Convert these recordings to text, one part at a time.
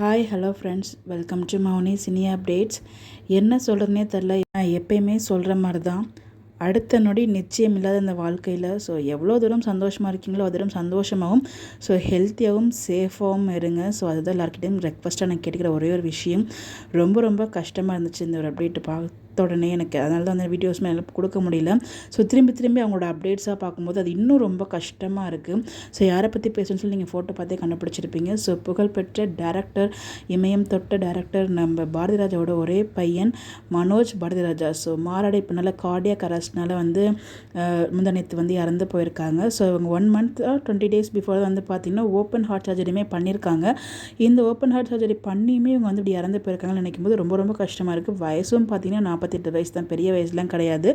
Hi hello friends, welcome to Mouni cine updates. என்ன சொல்கிறதுனே தெரில. நான் எப்பயுமே சொல்கிற மாதிரி தான், அடுத்த நொடி நிச்சயம் இல்லாத இந்த வாழ்க்கையில் எவ்வளோ தூரம் சந்தோஷமாக இருக்கீங்களோ அது தூரம் சந்தோஷமாகவும் ஹெல்த்தியாகவும் சேஃபாகவும் இருங்க. அதுதான் எல்லாருக்கிட்டையும் ரெக்வஸ்ட்டாக நான் கேட்டுக்கிற ஒரே ஒரு விஷயம். ரொம்ப ரொம்ப கஷ்டமாக இருந்துச்சு இந்த ஒரு அப்டேட் பார்த்த உடனே எனக்கு. அதனால தான் அந்த வீடியோஸ்மே எல்லாம் கொடுக்க முடியல. திரும்பி அவங்களோட அப்டேட்ஸாக பார்க்கும்போது அது இன்னும் ரொம்ப கஷ்டமாக இருக்குது. யாரை பற்றி பேசணும்னு சொல்லி நீங்கள் ஃபோட்டோ பார்த்தே கண்டுபிடிச்சிருப்பீங்க. புகழ்பெற்ற டேரக்டர், இமயம் தொட்ட டேரக்டர் நம்ம பாரதிராஜாவோட ஒரே பையன் மனோஜ் பாரதிராஜா. மாரடைப்புனால கார்டியாக் அரெஸ்ட்னால முந்தானத்து இறந்து போயிருக்காங்க. இவங்க 1 month 20 days பிஃபோர் பார்த்திங்கன்னா ஓப்பன் ஹார்ட் சர்ஜரியுமே பண்ணியிருக்காங்க. இந்த ஓப்பன் ஹார்ட் சர்ஜரி பண்ணியுமே இவங்க இப்படி இறந்து போயிருக்காங்கன்னு நினைக்கும் போது ரொம்ப ரொம்ப கஷ்டமாக இருக்குது. வயசும் பார்த்திங்கன்னா 48 வயசு தான், பெரிய வயசுலாம் கிடையாது.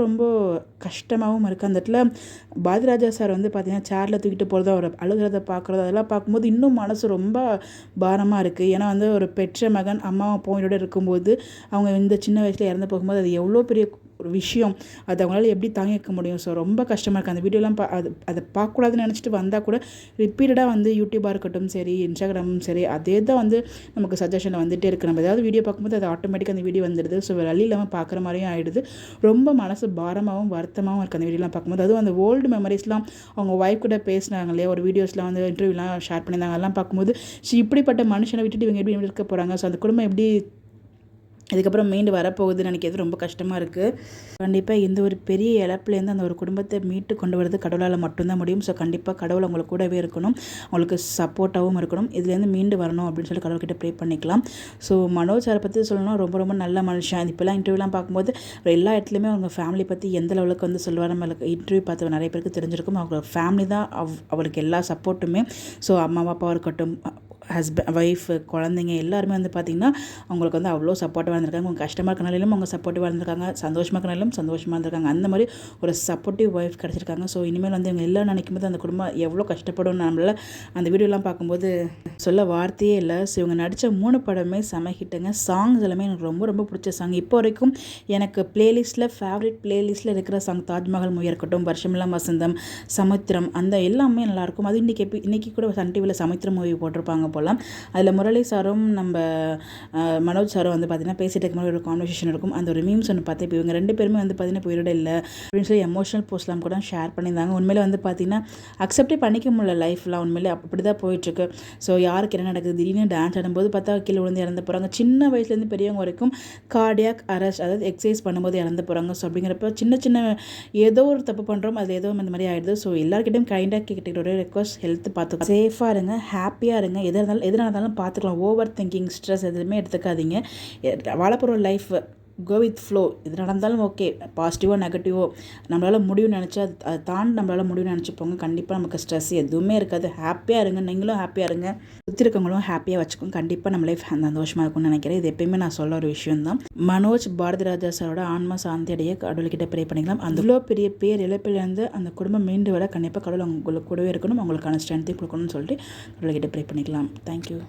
ரொம்ப கஷ்டமாகவும் இருக்குது. அந்த இடத்துல பாரதிராஜா சார் பார்த்திங்கன்னா சேரில் தூக்கிட்டு போகிறதா, ஒரு அழுகிறத பார்க்குறது, அதெல்லாம் பார்க்கும்போது இன்னும் மனசு ரொம்ப பாரமாக இருக்குது. ஏன்னா ஒரு பெற்ற மகன் அம்மாவும் அப்பாவோட இருக்கும்போது அவங்க இந்த சின்ன வயசில் இறந்து போகும்போது அது எவ்வளோ பெரிய ஒரு விஷயம். அது அவங்களால எப்படி தாங்கிக்க முடியும். ரொம்ப கஷ்டமாக இருக்குது. அந்த வீடியோலாம் அதை பார்க்கக்கூடாதுன்னு நினச்சிட்டு வந்தால் கூட ரிப்பீட்டடாக யூடியூபாக இருக்கட்டும் சரி, இன்ஸ்டாகிராமும் சரி, அதே தான் நமக்கு சஜஷனில் வந்துகிட்டே இருக்குது. நம்ம ஏதாவது வீடியோ பார்க்கும்போது அது ஆட்டோமேட்டிக்காக அந்த வீடியோ வந்துடுது. வழி இல்லாமல் பார்க்குற மாதிரியும் ஆகிடுது. ரொம்ப மனசு பாரமாகவும் வருத்தமாகவும் இருக்குது அந்த வீடியோலாம் பார்க்கும்போது. அதுவும் அந்த ஓல்டு மெமரிஸ்லாம் அவங்க ஒய்ஃப் கூட பேசினாங்க இல்லையா, ஒரு வீடியோஸ்லாம் இன்டர்வியூலாம் ஷேர் பண்ணியிருந்தாங்க. அதெல்லாம் பார்க்கும்போது இப்படிப்பட்ட மனுஷனை விட்டுட்டு இவங்க எப்படி இருக்க போகிறாங்க, அந்த குடும்பம் எப்படி இதுக்கப்புறம் மீண்டு வரப்போகுதுன்னு நினைக்கிறது ரொம்ப கஷ்டமாக இருக்குது. கண்டிப்பாக இந்த ஒரு பெரிய இழப்புலேருந்து அந்த ஒரு குடும்பத்தை மீட்டு கொண்டு வரது கடவுளால் மட்டும்தான் முடியும். கண்டிப்பாக கடவுள் அவங்களுக்கு கூடவே இருக்கணும், அவங்களுக்கு சப்போர்ட்டாகவும் இருக்கணும். இதுலேருந்து மீண்டு வரணும் அப்படின்னு சொல்லி கடவுள்கிட்ட ப்ரே பண்ணிக்கலாம். மனோஜ் சாரை பற்றி சொல்லணும், ரொம்ப நல்ல மனுஷன். இப்போலாம் இன்டர்வியூலாம் பார்க்கும்போது எல்லா இடத்துலையுமே அவங்க ஃபேமிலி பற்றி எந்த லெவலுக்கு சொல்லுவார். நம்மளுக்கு இன்டர்வியூ பார்த்து நிறைய பேருக்கு தெரிஞ்சிருக்கும். அவங்க ஃபேமிலி தான் அவருக்கு எல்லா சப்போர்ட்டுமே. அம்மா அப்பாவாக இருக்கட்டும், ஒய்ஃபு, குழந்தைங்க எல்லாருமே பார்த்திங்கன்னா அவங்களுக்கு அவ்வளோ சப்போர்ட்டிவாக இருந்திருக்காங்க. அவங்க கஷ்டமாக இருக்கனாலும் அவங்க சப்போர்ட்டிவாக இருந்திருக்காங்க, சந்தோஷமாக இருக்கனாலும் சந்தோஷமாக இருந்திருக்காங்க. அந்த மாதிரி ஒரு சப்போர்ட்டிவ் ஒய்ஃப் கிடச்சிருக்காங்க. இனிமேல் இவங்க எல்லாம் நினைக்கும் போது அந்த குடும்பம் எவ்வளோ கஷ்டப்படும் நம்மளால் அந்த வீடியோலாம் பார்க்கும்போது சொல்ல வார்த்தையே இல்லை. இவங்க நடித்த 3 படமே செம ஹிட்டுங்க. சாங்ஸ் எல்லாமே எனக்கு ரொம்ப பிடிச்ச சாங். இப்போ வரைக்கும் எனக்கு ஃபேவரட் பிளேலிஸ்ட்டில் இருக்கிற சாங் தாஜ்மஹால் மூவியாக இருக்கட்டும், வருஷமெல்லாம் வசந்தம், சமுத்திரம், அந்த எல்லாமே நல்லாயிருக்கும். அது இன்றைக்கி கூட சன் டிவியில் சமுத்திரம் மூவி போட்டிருப்பாங்க போகலாம். அதில் முரளி சாரும் நம்ம மனோஜ் சாரும் பார்த்திங்கன்னா பேசிகிட்டு இருக்கும்போது ஒரு கான்வர்சேஷன் இருக்கும். அந்த ஒரு மீம்ஸ் ஒன்று பார்த்து இப்போ இவங்க 2 பேருமே பார்த்திங்கன்னா போயிட இல்லை அப்படின்னு சொல்லி எமோஷனல் போஸ்ட்லாம் கூட ஷேர் பண்ணியிருந்தாங்க. உண்மையிலே பார்த்திங்கன்னா அக்செப்டே பண்ணிக்க முடியல லைஃப்லாம். உண்மையிலே அப்படி தான் போயிட்டுருக்கு. யாருக்கு என்ன நடக்குது, திடீர்னு டான்ஸ் ஆடும்போது பார்த்தா கீழே விழுந்து இறந்து போகிறாங்க. சின்ன வயசுலேருந்து பெரியவங்க வரைக்கும் கார்டியாக் அரெஸ்ட், அதாவது எக்ஸசைஸ் பண்ணும்போது இறந்து போகிறாங்க. அப்படிங்கிறப்ப சின்ன ஏதோ ஒரு தப்பு பண்ணுறோம், அது ஏதோ இந்த மாதிரி ஆகிடுது. எல்லாருக்கிட்டையும் கைண்டாக கேட்டுக்கிட்ட ஒரே ரெக்வஸ்ட், ஹெல்த் பார்த்துக்கோ, சேஃபாக இருங்க, ஹாப்பியாக இருங்க. எதனால இருந்தாலும் பார்த்துக்கலாம். ஓவர் திங்கிங், ஸ்ட்ரெஸ் எதுவுமே எடுத்துக்காதீங்க. வாழப்போகிற லைஃப் கோ வித் ஃப்ளோ. இது நடந்தாலும் ஓகே, பாசிட்டிவோ நெகட்டிவோ நம்மளால் முடியும்னு நினச்சா அதை தாண்டி நம்மளால் முடியும்னு நினச்சிப்போங்க. கண்டிப்பாக நமக்கு ஸ்ட்ரெஸ் எதுவுமே இருக்காது. ஹாப்பியாக இருங்க, நீங்களும் ஹாப்பியாக இருங்க, சுற்றி இருக்கவங்களும் ஹாப்பியாக வச்சுக்கோங்க. கண்டிப்பாக நம்ம லைஃப் சந்தோஷமாக இருக்கும்னு நினைக்கிறேன். இது எப்பயுமே நான் சொல்ல ஒரு விஷயம் தான். மனோஜ் பாரதிராஜா சாரோட ஆன்மா சாந்தி அடைய கடவுள்கிட்ட ப்ரே பண்ணிக்கலாம். அந்த இவ்வளோ பெரிய பேர் இழப்பிலேருந்து அந்த குடும்பம் மீண்டு வர கண்டிப்பாக கடவுள் அவங்களுக்கு கூடவே இருக்கணும், அவங்களுக்கான ஸ்ட்ரென்த்தையும் கொடுக்கணும்னு சொல்லிட்டு கடவுள்கிட்ட ப்ரே பண்ணிக்கலாம். தேங்க்யூ.